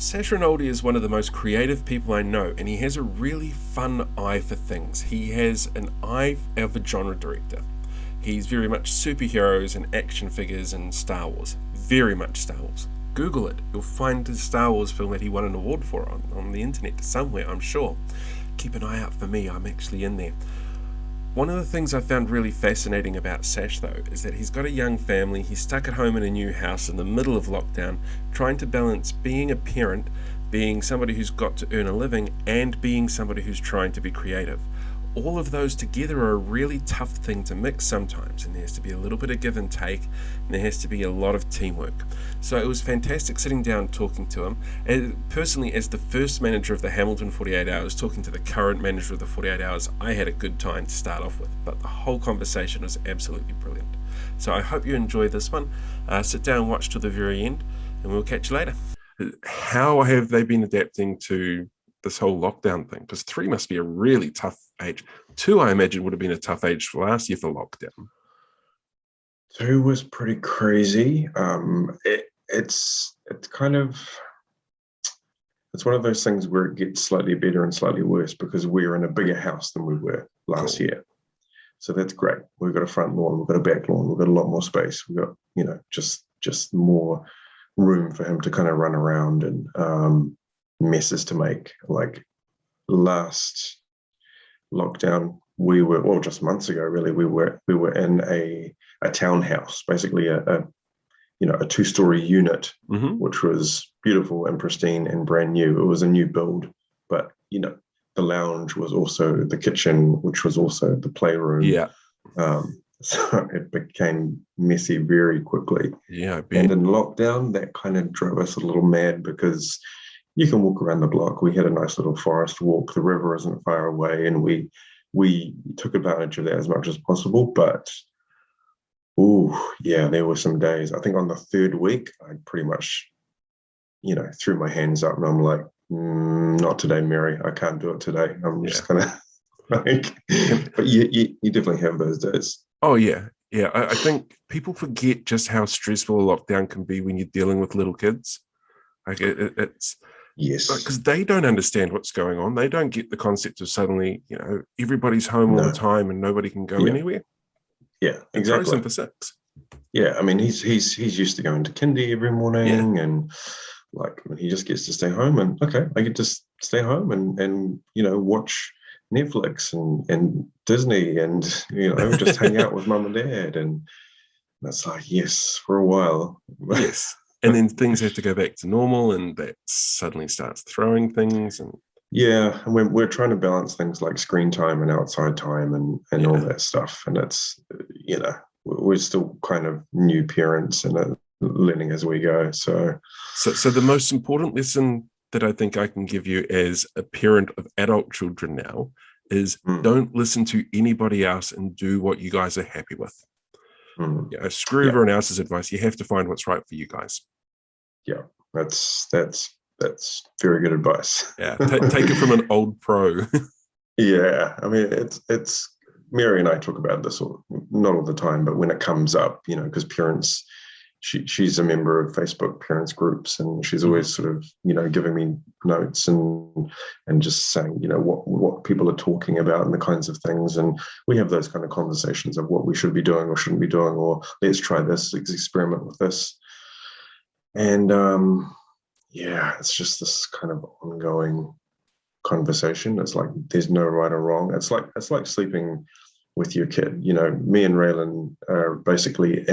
Sash Rinaldi is one of the most creative people I know, and he has a really fun eye for things. He has an eye of a genre director. He's very much superheroes and action figures and Star Wars. Very much Star Wars. Google it. You'll find the Star Wars film that he won an award for on the internet somewhere, I'm sure. Keep an eye out for me, I'm actually in there. One of the things I found really fascinating about Sash, though, is that he's got a young family, he's stuck at home in a new house in the middle of lockdown, trying to balance being a parent, being somebody who's got to earn a living, and being somebody who's trying to be creative. All of those together are a really tough thing to mix sometimes, and there has to be a little bit of give and take, and there has to be a lot of teamwork. So it was fantastic sitting down talking to him. Personally, as the first manager of the Hamilton 48 Hours, talking to the current manager of the 48 Hours, I had a good time to start off with, but the whole conversation was absolutely brilliant. So I hope you enjoy this one. Sit down, watch till the very end, and we'll catch you later. How have they been adapting to this whole lockdown thing? Because 3 must be a really tough age. 2, I imagine, would have been a tough age for last year for lockdown. 2 was pretty crazy. It's kind of, it's one of those things where it gets slightly better and slightly worse because we're in a bigger house than we were last year. So that's great. We've got a front lawn, we've got a back lawn, we've got a lot more space. We've got, just more room for him to kind of run around and messes to make. Like last lockdown, we were, well, just months ago, really, we were in a townhouse, basically a 2-story unit, which was beautiful and pristine and brand new. It was a new build, but the lounge was also the kitchen, which was also the playroom. Yeah. So it became messy very quickly. Yeah, I bet. And in lockdown, that kind of drove us a little mad because you can walk around the block. We had a nice little forest walk. The river isn't far away, and we took advantage of that as much as possible. But there were some days. I think on the 3rd week, I pretty much, threw my hands up, and I'm like, not today, Mary. I can't do it today. I'm just gonna like. But you definitely have those days. Oh yeah. I think people forget just how stressful a lockdown can be when you're dealing with little kids. Like it's. Yes. Because they don't understand what's going on. They don't get the concept of suddenly, everybody's home all the time and nobody can go anywhere. Yeah, exactly. Throws him for 6. Yeah, I mean, he's used to going to kindy every morning, and like he just gets to stay home. And okay, I get to stay home and watch Netflix and Disney and just hang out with mum and dad. And that's like, yes, for a while. Yes. And then things have to go back to normal, and that suddenly starts throwing things. And and we're trying to balance things like screen time and outside time and all that stuff. And it's, we're still kind of new parents and learning as we go. So the most important lesson that I think I can give you as a parent of adult children now is don't listen to anybody else and do what you guys are happy with. Screw everyone else's advice. You have to find what's right for you guys. Yeah, that's very good advice. Yeah, take it from an old pro. Yeah, I mean, it's Mary and I talk about this not all the time, but when it comes up, because parents, she's a member of Facebook parents groups, and she's always sort of giving me notes and just saying what people are talking about and the kinds of things, and we have those kind of conversations of what we should be doing or shouldn't be doing, or let's try this, let's experiment with this, and it's just this kind of ongoing conversation. It's like there's no right or wrong. It's like sleeping with your kid. Me and Raylan are basically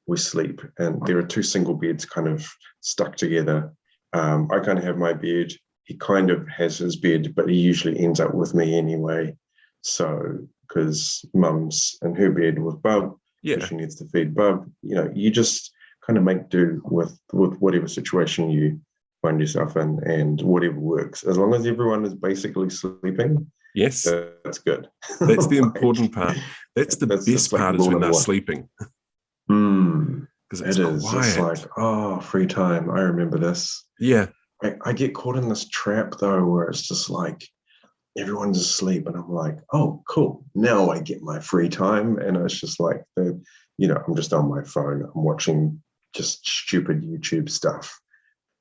we sleep, and there are 2 single beds kind of stuck together. I kind of have my bed. He kind of has his bed, but he usually ends up with me anyway. So, because mum's in her bed with Bub, she needs to feed Bub. You just kind of make do with whatever situation you find yourself in and whatever works. As long as everyone is basically sleeping, yes, that's good. That's the important part. That's the best part is when they're sleeping. Because it's quiet. It's like, free time. I remember this. Yeah. I get caught in this trap though, where it's just like everyone's asleep, and I'm like, oh, cool. Now I get my free time, and it's just like I'm just on my phone. I'm watching just stupid YouTube stuff,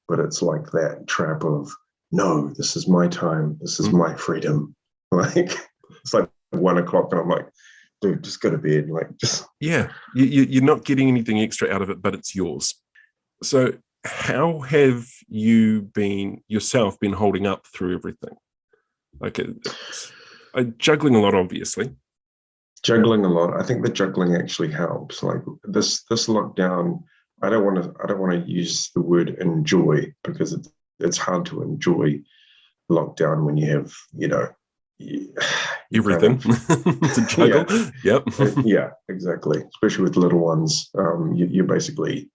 but it's like that trap of, no, this is my time, this is my freedom. Like, it's like 1 o'clock and I'm like, dude, just go to bed. Like, just you're not getting anything extra out of it, but it's yours. So how have you been holding up through everything? Like, juggling a lot, obviously. Juggling a lot. I think the juggling actually helps. Like this lockdown, I don't want to use the word enjoy, because it's hard to enjoy lockdown when you have, everything to juggle. Yep. Yeah, exactly. Especially with little ones, you're basically,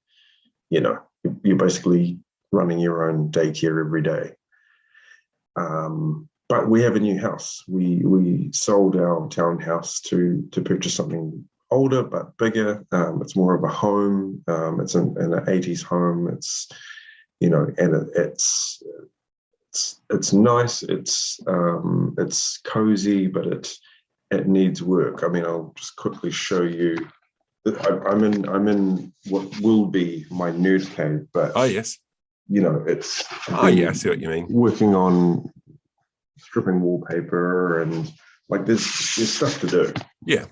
you're basically running your own daycare every day. But we have a new house. We sold our townhouse to purchase something older but bigger. It's more of a home. It's an 80s home. It's, and it's nice. It's cozy, but it needs work. I mean, I'll just quickly show you. I'm in what will be my nerd cave, but yes, it's I see what you mean. Working on stripping wallpaper and like there's stuff to do. Yeah,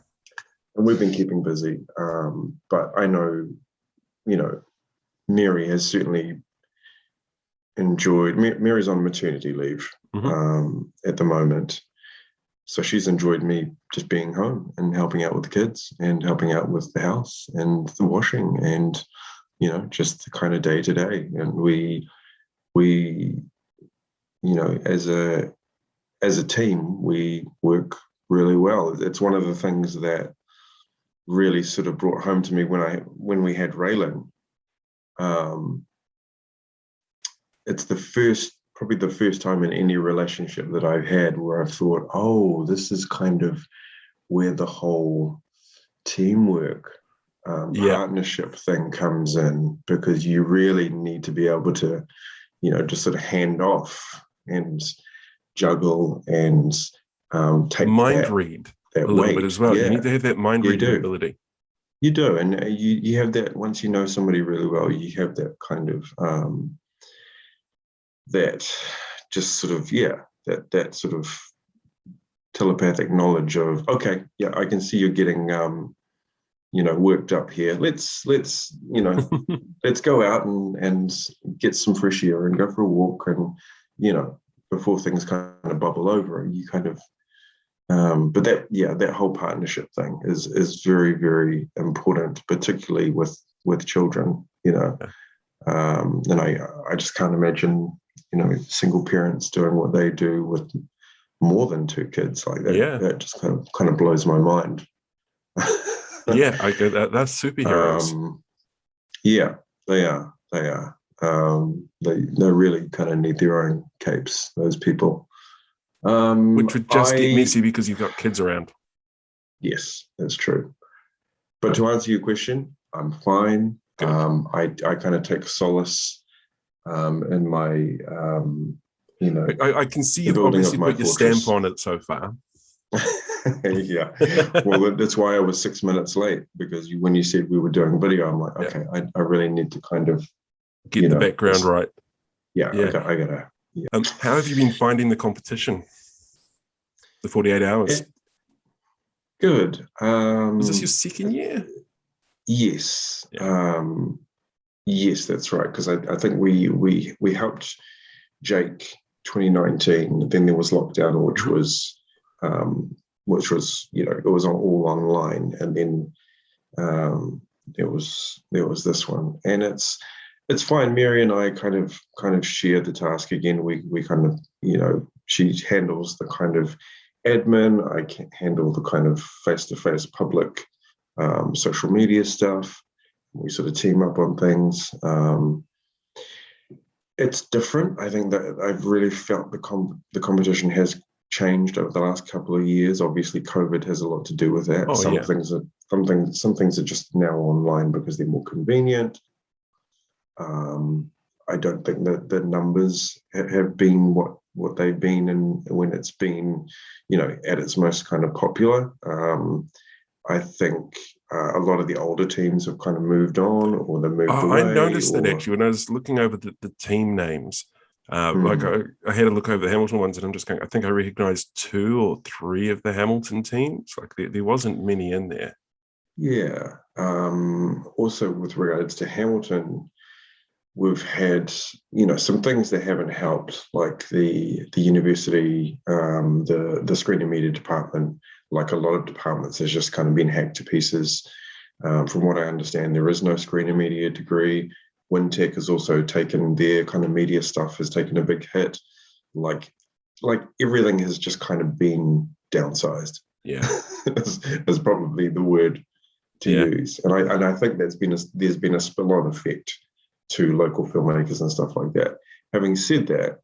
and we've been keeping busy. But I know, Mary has certainly enjoyed. Mary's on maternity leave at the moment. So she's enjoyed me just being home and helping out with the kids and helping out with the house and the washing and, just the kind of day to day. And we, as a team, we work really well. It's one of the things that really sort of brought home to me when we had Raylan. It's probably the first time in any relationship that I've had where I've thought, oh, this is kind of where the whole teamwork, partnership thing comes in, because you really need to be able to, just sort of hand off and juggle and take mind read that a little weight bit as well. Yeah. You need to have that mind reading ability. You do, and you have that once you know somebody really well. You have that kind of that just sort of that sort of telepathic knowledge of, okay, yeah, I can see you're getting worked up here. Let's let's go out and get some fresh air and go for a walk, and before things kind of bubble over, you kind of but that whole partnership thing is very, very important, particularly with children, and I just can't imagine single parents doing what they do with more than 2 kids like that. That just kind of blows my mind. Yeah, I get that. That's superheroes. Yeah, they are. They really kind of need their own capes, those people. Which would just get messy because you've got kids around. Yes, that's true. But to answer your question, I'm fine. I kind of take solace in my, I can see you've obviously put your stamp on it so far. Yeah. Well, that's why I was 6 minutes late, because when you said we were doing video, I'm like, okay, I really need to kind of get the background right. Yeah. I gotta. Yeah. How have you been finding the competition? The 48 hours. Good. Is this your second year? Yes. Yeah. Yes, that's right. Because I think we helped Jake 2019. Then there was lockdown, which was it was all online, and then there was this one, and it's fine. Mary and I kind of share the task again. We kind of she handles the kind of admin. I can handle the kind of face-to-face public social media stuff. We sort of team up on things. It's different. I think that I've really felt the competition has changed over the last couple of years. Obviously, COVID has a lot to do with that. Some things are just now online because they're more convenient. I don't think that the numbers have been what they've been when it's been, at its most kind of popular. I think a lot of the older teams have kind of moved on, or they moved I away, noticed that or actually when I was looking over the team names. Like mm, I had a look over the Hamilton ones, and I'm just going, I think I recognized 2 or 3 of the Hamilton teams. Like there wasn't many in there. yeah. Also, with regards to Hamilton, we've had some things that haven't helped, like the university, the screen and media department. Like a lot of departments, has just kind of been hacked to pieces. From what I understand, there is no screen and media degree. WinTech has also taken their kind of media stuff, has taken a big hit. Like everything has just kind of been downsized. Yeah, is probably the word to yeah. use, and I think there's been a spill-on effect to local filmmakers and stuff like that. Having said that,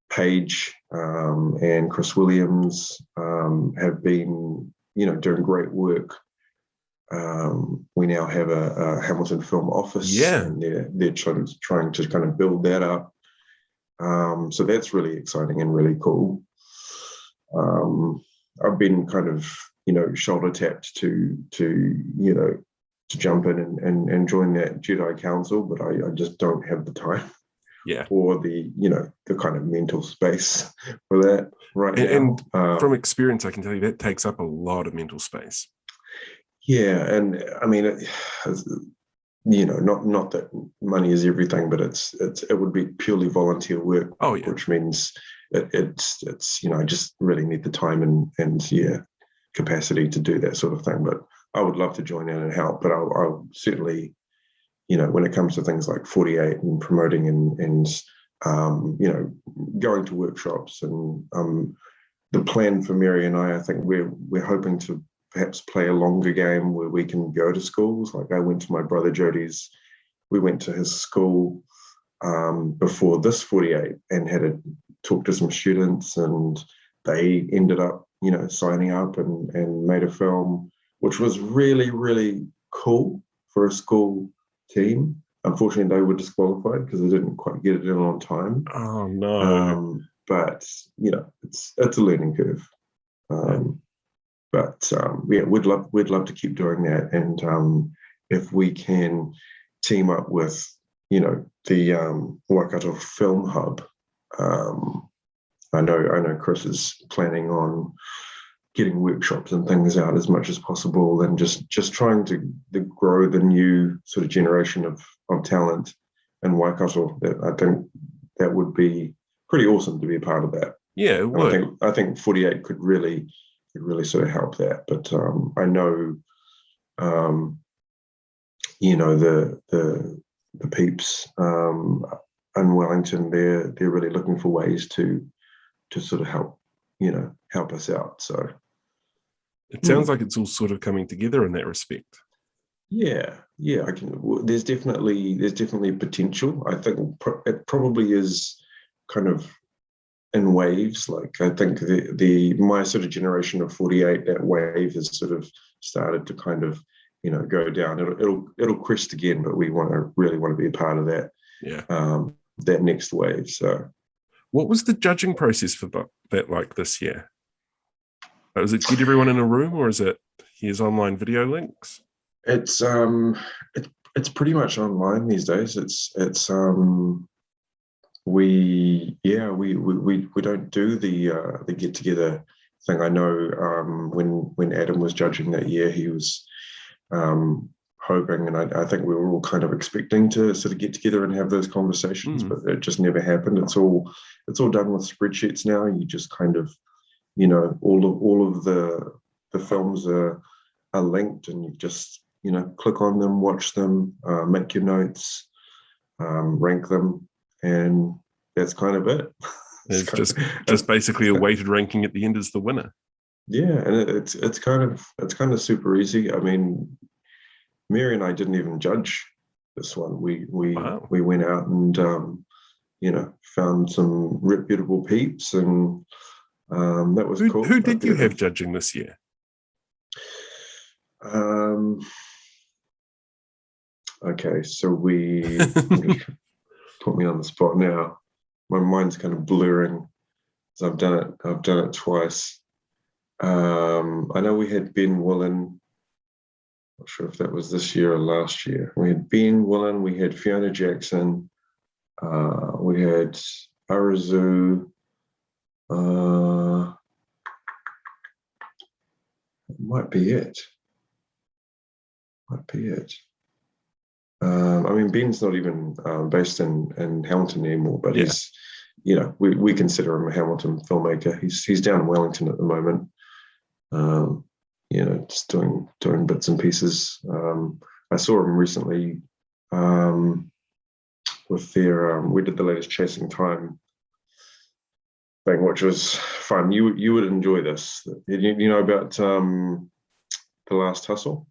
Paige and Chris Williams have been, doing great work. We now have a Hamilton Film Office, Yeah. and they're trying to kind of build that up. So that's really exciting and really cool. I've been kind of, shoulder tapped to jump in and join that Jedi Council, but I just don't have the time Yeah. or the kind of mental space for that right now. And from experience, I can tell you that takes up a lot of mental space. Yeah, and I mean, not that money is everything, but it would be purely volunteer work. Oh yeah. Which means it's I just really need the time and capacity to do that sort of thing. But I would love to join in and help. But I'll certainly, when it comes to things like 48 and promoting and going to workshops, and the plan for Mary and I think we're hoping to perhaps play a longer game where we can go to schools. Like I went to my brother Jody's, we went to his school before this 48 and had a talk to some students, and they ended up, signing up and made a film, which was really, really cool for a school team. Unfortunately, they were disqualified because they didn't quite get it in on time. Oh no. But it's a learning curve. But we'd love to keep doing that, and if we can team up with the Waikato Film Hub. I know Chris is planning on getting workshops and things out as much as possible, and just trying to grow the new sort of generation of talent in Waikato. That I think that would be pretty awesome to be a part of that. Yeah, it would. And I think 48 could really sort of help that. But I know, the peeps in Wellington, they're really looking for ways to sort of help us out. So it sounds like it's all sort of coming together in that respect. Yeah, I can. There's definitely potential. I think it probably is kind of in waves. Like I think my sort of generation of 48, that wave has sort of started to kind of go down. It'll crest again, but we really want to be a part of that. Yeah. That next wave. So, what was the judging process for that like this year? Was it get everyone in a room, or is it here's online video links? It's pretty much online these days. We don't do the get together thing. I know when Adam was judging that year, he was hoping, and I think we were all kind of expecting to sort of get together and have those conversations, but it just never happened. It's all done with spreadsheets now. You just kind of all of the films are linked, and you just click on them, watch them, make your notes, rank them, and that's kind of it. It's just basically a weighted ranking at the end as the winner. Yeah, and it's kind of super easy. I mean, Mary and I didn't even judge this one. We went out and found some reputable peeps, and that was cool. Who did you have judging this year? Okay, so put me on the spot now. My mind's kind of blurring. So I've done it twice. I know we had Ben Woolen. Not sure if that was this year or last year. We had Ben Woolen, we had Fiona Jackson, we had Arazu. Might be it. Might be it. I mean, Ben's not even based in Hamilton anymore, but he's, we consider him a Hamilton filmmaker. He's down in Wellington at the moment. Just doing bits and pieces. I saw him recently with their we did the latest Chasing Time thing, which was fun. You would enjoy this. You know about The Last Hustle?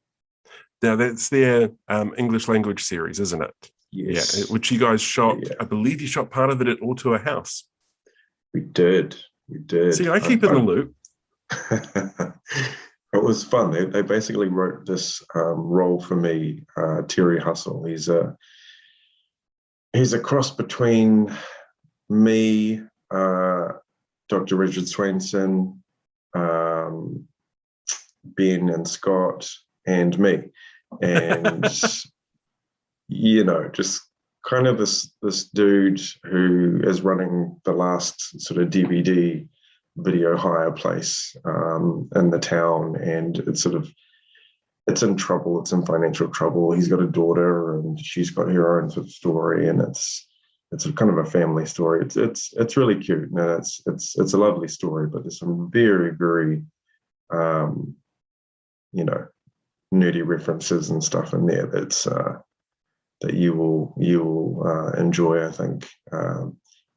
Now that's their English language series, isn't it? Yes. Yeah, which you guys shot. Yeah. I believe you shot part of it at All to a House. We did. See, I keep in the loop. It was fun. They basically wrote this role for me, Terry Hustle. He's a cross between me, Dr. Richard Swainson, Ben and Scott, and me. And, just kind of this dude who is running the last sort of DVD video hire place in the town, and it's in trouble. It's in financial trouble. He's got a daughter, and she's got her own sort of story, and it's kind of a family story. It's really cute. No, it's a lovely story, but there's some very, very nerdy references and stuff in there that you will enjoy, I think.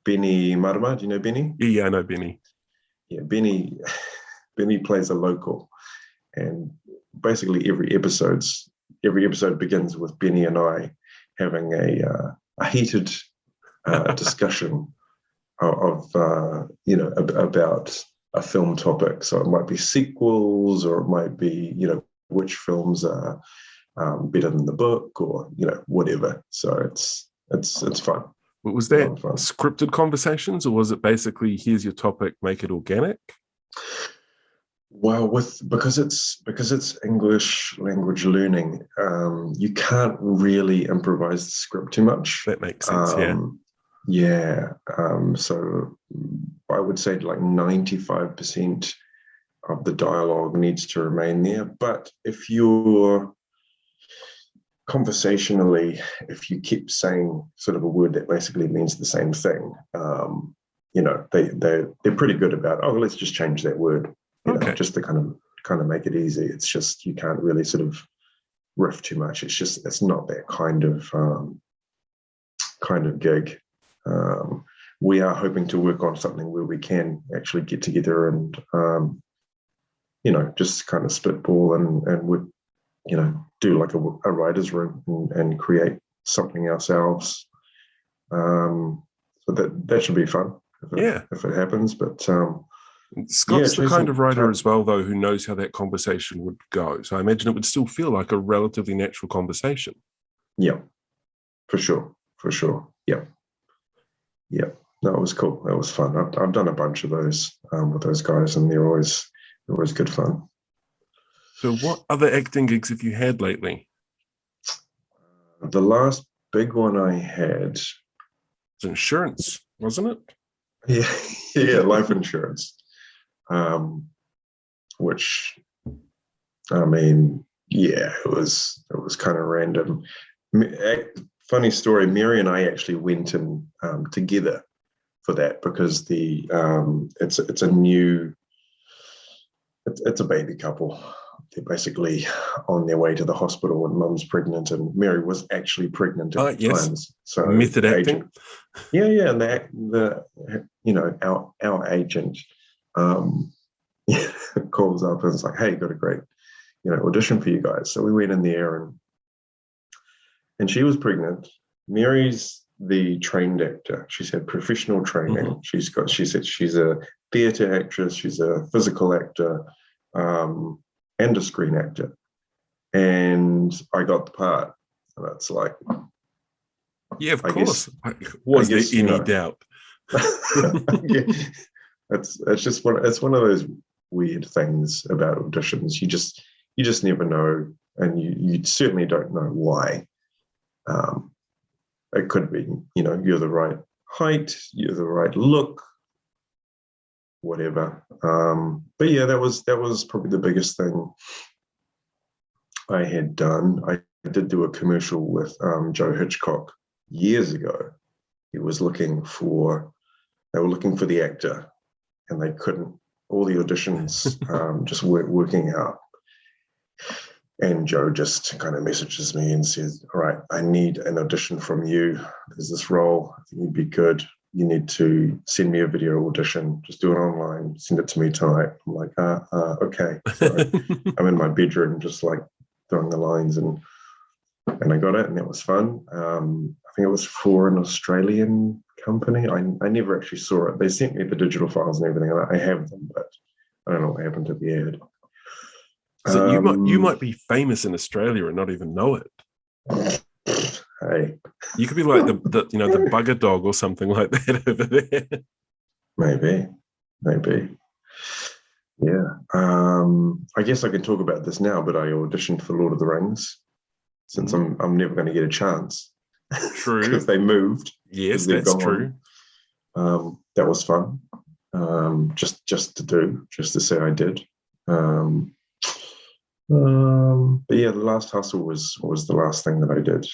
Benny Marama, do you know Benny? Yeah, I know Benny. Yeah, Benny plays a local, and basically every episode begins with Benny and I having a heated discussion of about a film topic. So it might be sequels, or it might be which films are better than the book, or whatever. So it's fun. Was that scripted conversations, or was it basically, here's your topic, make it organic? Well, because it's English language learning, you can't really improvise the script too much. That makes sense. So I would say like 95% of the dialogue needs to remain there. But if you're conversationally, if you keep saying sort of a word that basically means the same thing, they're pretty good about, let's just change that word, just to kind of make it easy. It's just, you can't really sort of riff too much. It's not that kind of gig. We are hoping to work on something where we can actually get together and just kind of spitball and would do like a writer's room and create something ourselves. So that should be fun if it happens. But Scott's the kind of writer as well, though, who knows how that conversation would go. So I imagine it would still feel like a relatively natural conversation. Yeah, for sure. Yeah. No, it was cool. It was fun. I've done a bunch of those with those guys, and they're always good fun. So what other acting gigs have you had lately? The last big one I had was insurance, wasn't it? Yeah, life insurance. Which, I mean, yeah, it was kind of random. Funny story, Mary and I actually went in together for that, because it's a baby couple. They're basically on their way to the hospital, and mum's pregnant, and Mary was actually pregnant at the time. So method acting. Yeah, and our agent calls up and is like, "Hey, got a great audition for you guys." So we went in there, and she was pregnant. Mary's the trained actor. She's had professional training. Mm-hmm. She said she's a theatre actress. She's a physical actor. And a screen actor, and I got the part, and that's like, yeah, of course. Was there any doubt? Yeah. It's one of those weird things about auditions. You just never know, and you certainly don't know why. It could be, you're the right height, you're the right look, whatever. But yeah, that was probably the biggest thing I had done. I did do a commercial with Joe Hitchcock years ago. They were looking for the actor, and they couldn't. All the auditions just weren't working out. And Joe just kind of messages me and says, "All right, I need an audition from you. There's this role. I think you'd be good. You need to send me a video audition. Just do it online. Send it to me tonight." I'm like, okay. So I'm in my bedroom, just like throwing the lines, and I got it, and that was fun. I think it was for an Australian company. I never actually saw it. They sent me the digital files and everything. I have them, but I don't know what happened to the ad. So you might be famous in Australia and not even know it. Hey, you could be like the bugger dog or something like that over there. Maybe. Yeah. I guess I can talk about this now, but I auditioned for Lord of the Rings, since I'm never going to get a chance. True. Because they moved. Yes, that's true. That was fun. Just to say I did. But yeah, The Last Hustle was the last thing that I did.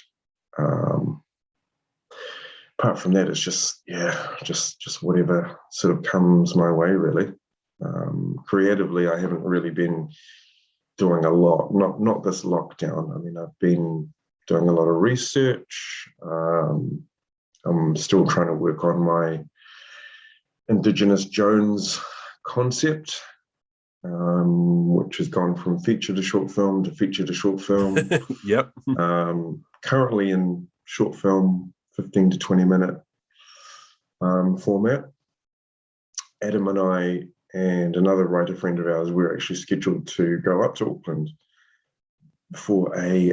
Apart from that, it's just whatever sort of comes my way, really. Creatively, I haven't really been doing a lot. Not this lockdown. I mean, I've been doing a lot of research. I'm still trying to work on my Indigenous Jones concept, which has gone from feature to short film to feature to short film. Yep. Currently in short film, 15 to 20 minute format. Adam and I and another writer friend of ours, we're actually scheduled to go up to Auckland for a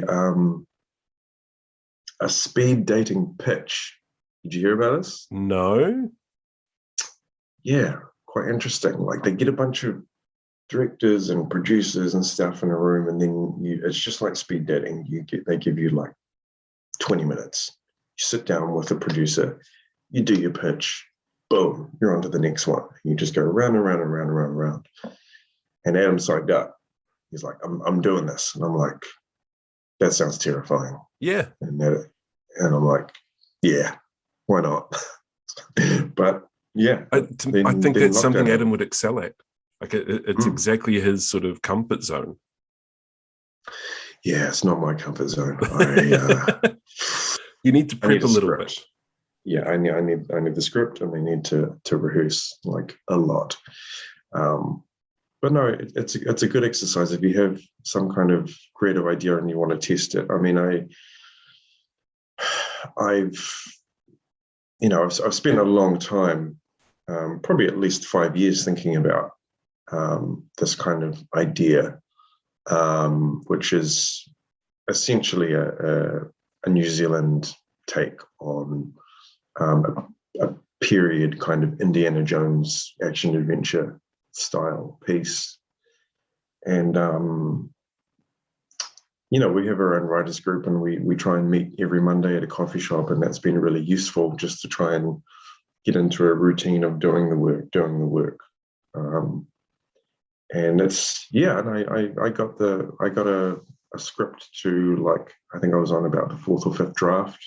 speed dating pitch. Did you hear about this? No. Yeah, quite interesting. Like, they get a bunch of directors and producers and stuff in a room, and then it's just like speed dating. They give you like 20 minutes. You sit down with a producer, you do your pitch, boom, you're on to the next one. You just go round and round and round and round and round. And Adam signed up. He's like, I'm doing this. And I'm like, that sounds terrifying. Yeah. And I'm like, yeah, why not? But yeah. I think that's something Adam would excel at. Like it's exactly his sort of comfort zone. Yeah, it's not my comfort zone. You need to prep a little bit. Yeah, I need the script, and I need to rehearse like a lot. But no, it's a good exercise if you have some kind of creative idea and you want to test it. I mean, I've spent a long time, probably at least 5 years, thinking about this kind of idea, which is essentially a New Zealand take on a period kind of Indiana Jones action adventure style piece. And we have our own writers group, and we try and meet every Monday at a coffee shop, and that's been really useful just to try and get into a routine of doing the work. And it's and I got a script to, like, I think I was on about the 4th or 5th draft,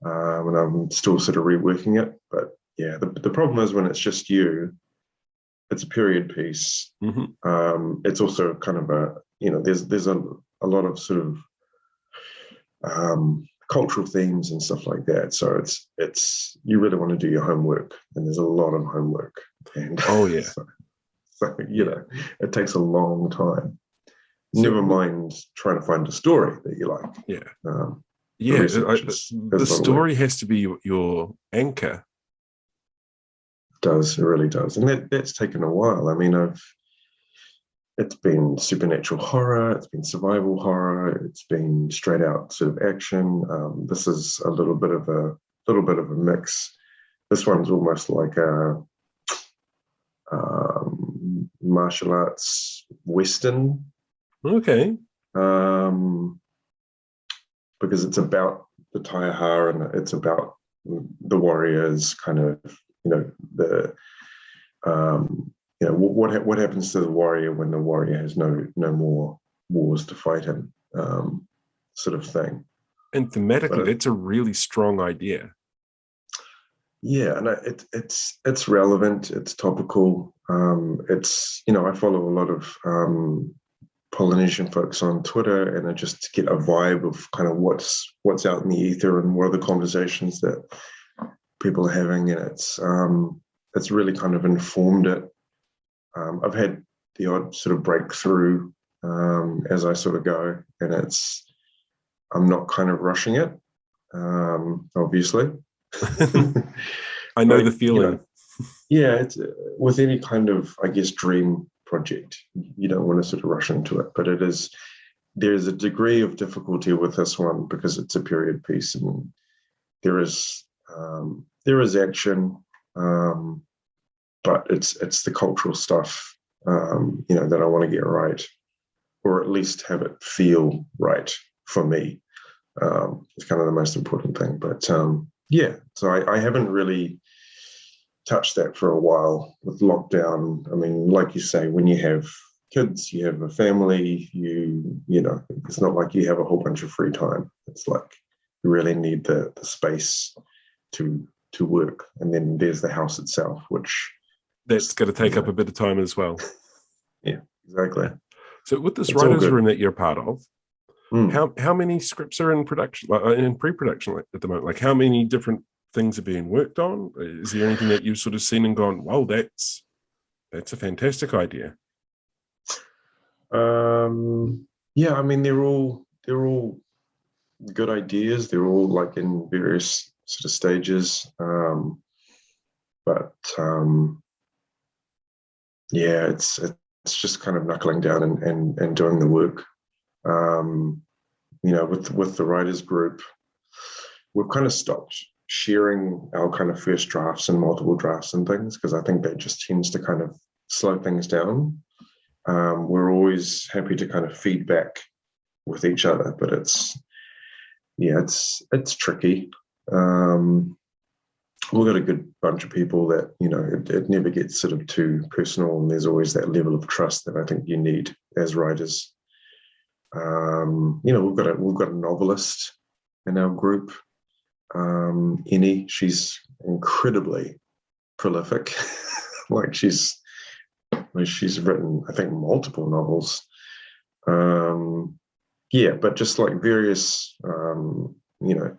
and I'm still sort of reworking it. But yeah, the problem is when it's just you, it's a period piece. Mm-hmm. It's also kind of there's a lot of sort of cultural themes and stuff like that. So it's you really want to do your homework, and there's a lot of homework. And oh yeah. So it takes a long time. Never mind trying to find a story that you like. Yeah. The story has to be your anchor. It really does. And that's taken a while. I mean, it's been supernatural horror, it's been survival horror, it's been straight out sort of action. This is a little bit of a mix. This one's almost like a martial arts Western, Okay. because it's about the Taiaha and it's about the warriors, kind of, the what happens to the warrior when the warrior has no more wars to fight in, sort of thing. And thematically, that's a really strong idea. Yeah, and it's relevant. It's topical. It's I follow a lot of Polynesian folks on Twitter, and I just get a vibe of kind of what's out in the ether and what are the conversations that people are having, and it's really kind of informed it. I've had the odd sort of breakthrough as I sort of go, and I'm not kind of rushing it, obviously. I know the feeling. Yeah, it's with any kind of, I guess, dream project, you don't want to sort of rush into it, but there's a degree of difficulty with this one because it's a period piece, and there is action, but it's the cultural stuff, that I want to get right, or at least have it feel right for me. It's kind of the most important thing. But so I haven't really touched that for a while with lockdown. I mean, like you say, when you have kids, you have a family, it's not like you have a whole bunch of free time. It's like you really need the space to work. And then there's the house itself, which that's going to take up a bit of time as well. Yeah, exactly. So with this writers' room that you're part of, how many scripts are in production, in pre-production at the moment? Like, how many different things are being worked on? Is there anything that you've sort of seen and gone, wow, that's a fantastic idea? Yeah, I mean, they're all good ideas. They're all like in various sort of stages. But yeah, it's just kind of knuckling down and doing the work. With the writers group, we've kind of stopped sharing our kind of first drafts and multiple drafts and things, because I think that just tends to kind of slow things down. We're always happy to kind of feedback with each other, but it's tricky. We've got a good bunch of people that, it never gets sort of too personal, and there's always that level of trust that I think you need as writers. We've got a novelist in our group, Innie. She's incredibly prolific. Like she's written, I think, multiple novels. But just like various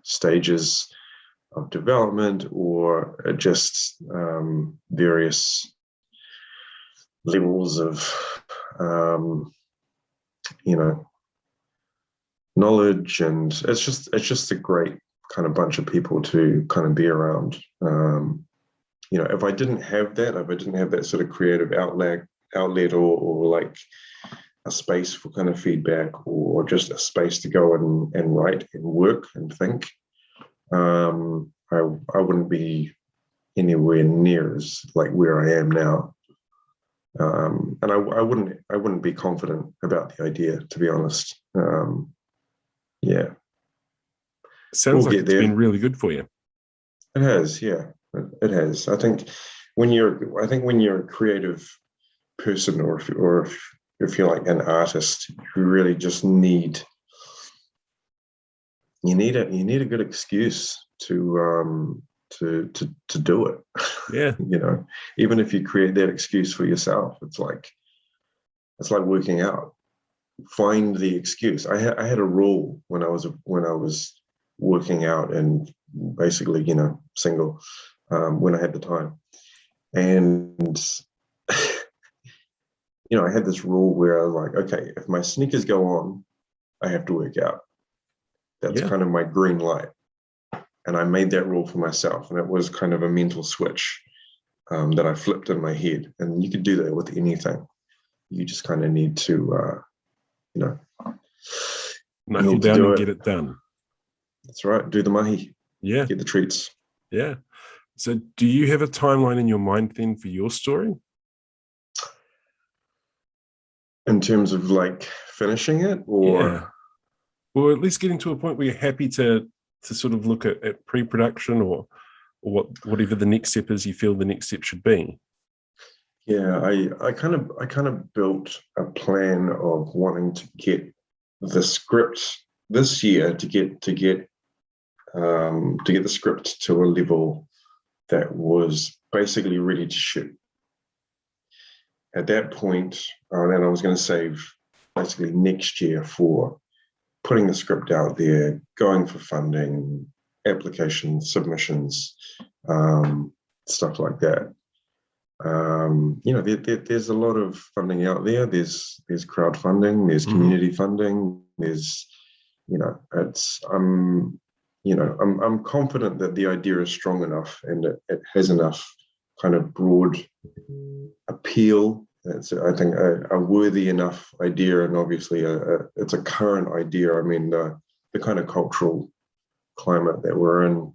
stages of development, or just various levels of knowledge, and it's just a great kind of bunch of people to kind of be around. If I didn't have that sort of creative outlet or like a space for kind of feedback, or just a space to go and write and work and think, I wouldn't be anywhere near as like where I am now. And I wouldn't be confident about the idea, to be honest. Yeah. Sounds like it's been really good for you. It has, yeah. It has. I think when you're a creative person, or if you're like an artist, you really just need a good excuse to do it. Yeah. Even if you create that excuse for yourself, it's like working out. Find the excuse. I had a rule when I was working out and basically, single, when I had the time. And, I had this rule where I was like, okay, if my sneakers go on, I have to work out. That's kind of my green light. And I made that rule for myself. And it was kind of a mental switch that I flipped in my head. And you could do that with anything. You just kind of need to, knuckle down and get it done. That's right. Do the mahi. Yeah. Get the treats. Yeah. So do you have a timeline in your mind then for your story? In terms of like finishing it, Yeah. or Or at least getting to a point where you're happy to sort of look at pre-production or whatever the next step is you feel the next step should be. yeah, I kind of built a plan of wanting to get the script this year to get the script to a level that was basically ready to shoot. At that point, then I was going to save basically next year for putting the script out there, going for funding, applications, submissions, stuff like that. There's a lot of funding out there. There's crowdfunding, there's community funding, there's, I'm confident that the idea is strong enough and it has enough kind of broad appeal. It's, I think, a worthy enough idea, and obviously it's a current idea. I mean, the kind of cultural climate that we're in,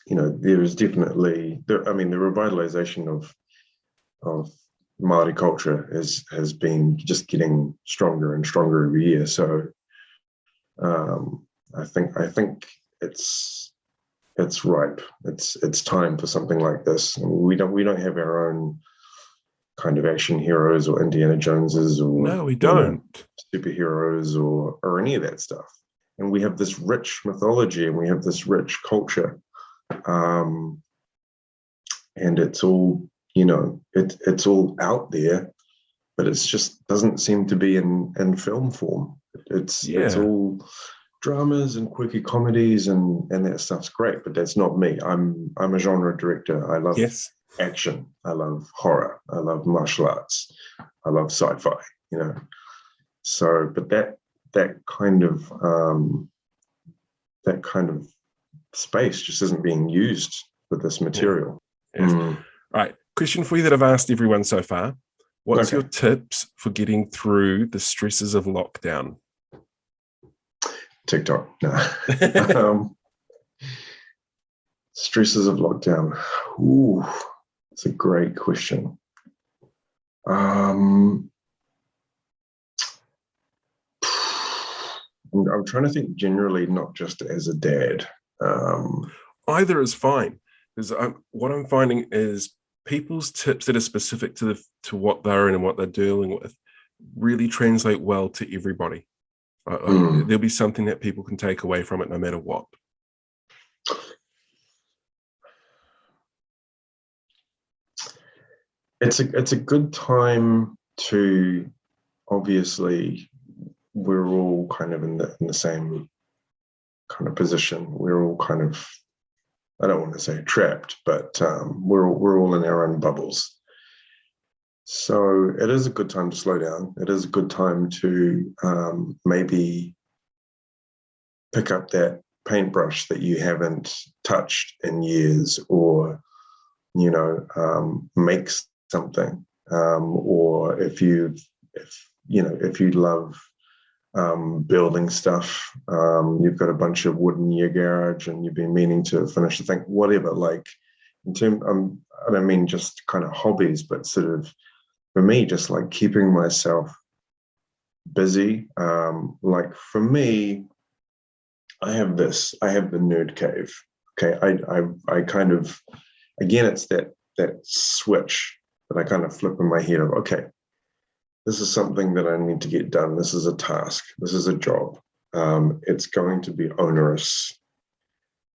there is definitely the revitalization of Māori culture has been just getting stronger and stronger every year. So I think it's ripe. It's time for something like this. I mean, we don't have our own kind of action heroes or Indiana Joneses or no, we don't. superheroes or any of that stuff. And we have this rich mythology and we have this rich culture, and it's all it's all out there, but it's just doesn't seem to be in film form. It's all dramas and quirky comedies and that stuff's great, but that's not me. I'm a genre director. I love action. I love horror. I love martial arts. I love sci-fi. So, but that kind of space just isn't being used with this material. Yes. Right. Question for you that I've asked everyone so far. What's your tips for getting through the stresses of lockdown? TikTok. No. Stresses of lockdown. Ooh, it's a great question. I'm trying to think generally, not just as a dad. Either is fine. Because what I'm finding is people's tips that are specific to what they're in and what they're dealing with really translate well to everybody. There'll be something that people can take away from it no matter what. It's a good time to, obviously, we're all kind of in the same kind of position. We're all kind of, I don't want to say trapped, but we're all in our own bubbles. So it is a good time to slow down. It is a good time to maybe pick up that paintbrush that you haven't touched in years, or make something. Or if you love building stuff, you've got a bunch of wood in your garage and you've been meaning to finish the thing, whatever. Like, I don't mean just kind of hobbies, but sort of, for me, just like keeping myself busy. Like for me, I have the nerd cave. Okay, I kind of, again, it's that switch that I kind of flip in my head of, okay, this is something that I need to get done. This is a task. This is a job. It's going to be onerous.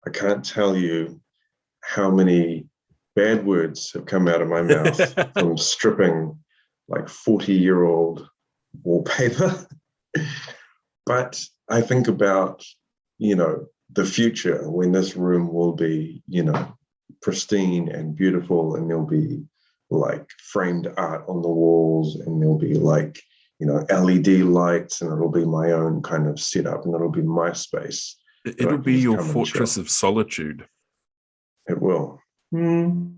I can't tell you how many bad words have come out of my mouth from stripping like 40-year-old wallpaper. But I think about, the future when this room will be, pristine and beautiful, and there'll be like framed art on the walls, and there'll be like, LED lights, and it'll be my own kind of setup, and it'll be my space. It'll be your fortress of solitude. It will. It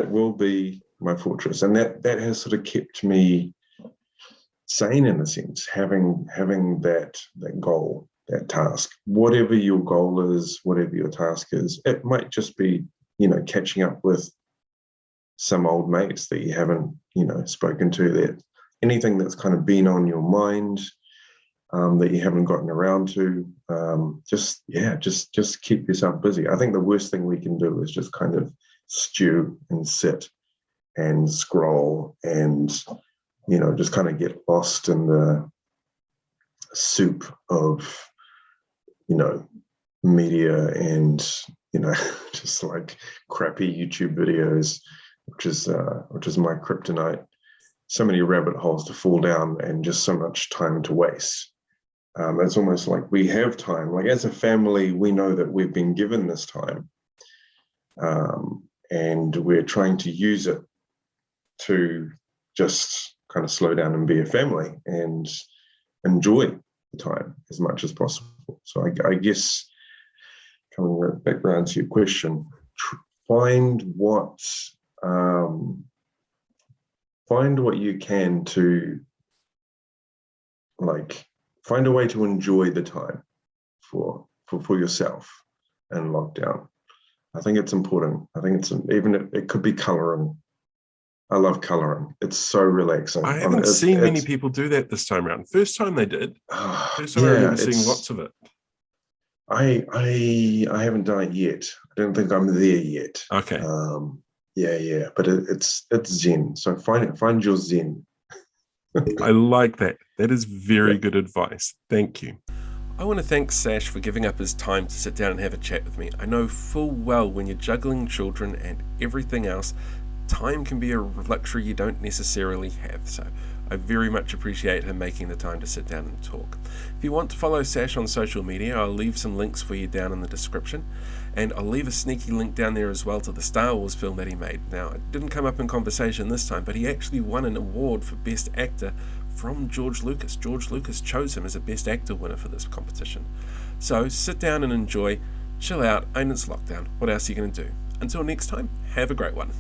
will be my fortress, and that has sort of kept me sane in a sense, having that goal, that task. Whatever your goal is, whatever your task is, it might just be, catching up with some old mates that you haven't, spoken to, that anything that's kind of been on your mind that you haven't gotten around to. Just keep yourself busy. I think the worst thing we can do is just kind of stew and sit and scroll and, just kind of get lost in the soup of, media and, just like crappy YouTube videos, which is my kryptonite. So many rabbit holes to fall down and just so much time to waste. It's almost like we have time. Like as a family, we know that we've been given this time, and we're trying to use it to just kind of slow down and be a family and enjoy the time as much as possible. So I guess coming right back around to your question, find what you can to find a way to enjoy the time for yourself in lockdown. I think it's important. I think it could be coloring. I love coloring. It's so relaxing. I haven't seen many people do that this time around. First time they did. First time I remember seeing lots of it. I haven't done it yet. I don't think I'm there yet. Okay. But it's zen. So find your zen. I like that. That is very good advice. Thank you. I want to thank Sash for giving up his time to sit down and have a chat with me. I know full well when you're juggling children and everything else, time can be a luxury you don't necessarily have. So I very much appreciate him making the time to sit down and talk. If you want to follow Sash on social media, I'll leave some links for you down in the description. And I'll leave a sneaky link down there as well to the Star Wars film that he made. Now, it didn't come up in conversation this time, but he actually won an award for Best Actor from George Lucas. George Lucas chose him as a Best Actor winner for this competition. So sit down and enjoy, chill out, and it's lockdown. What else are you going to do? Until next time, have a great one.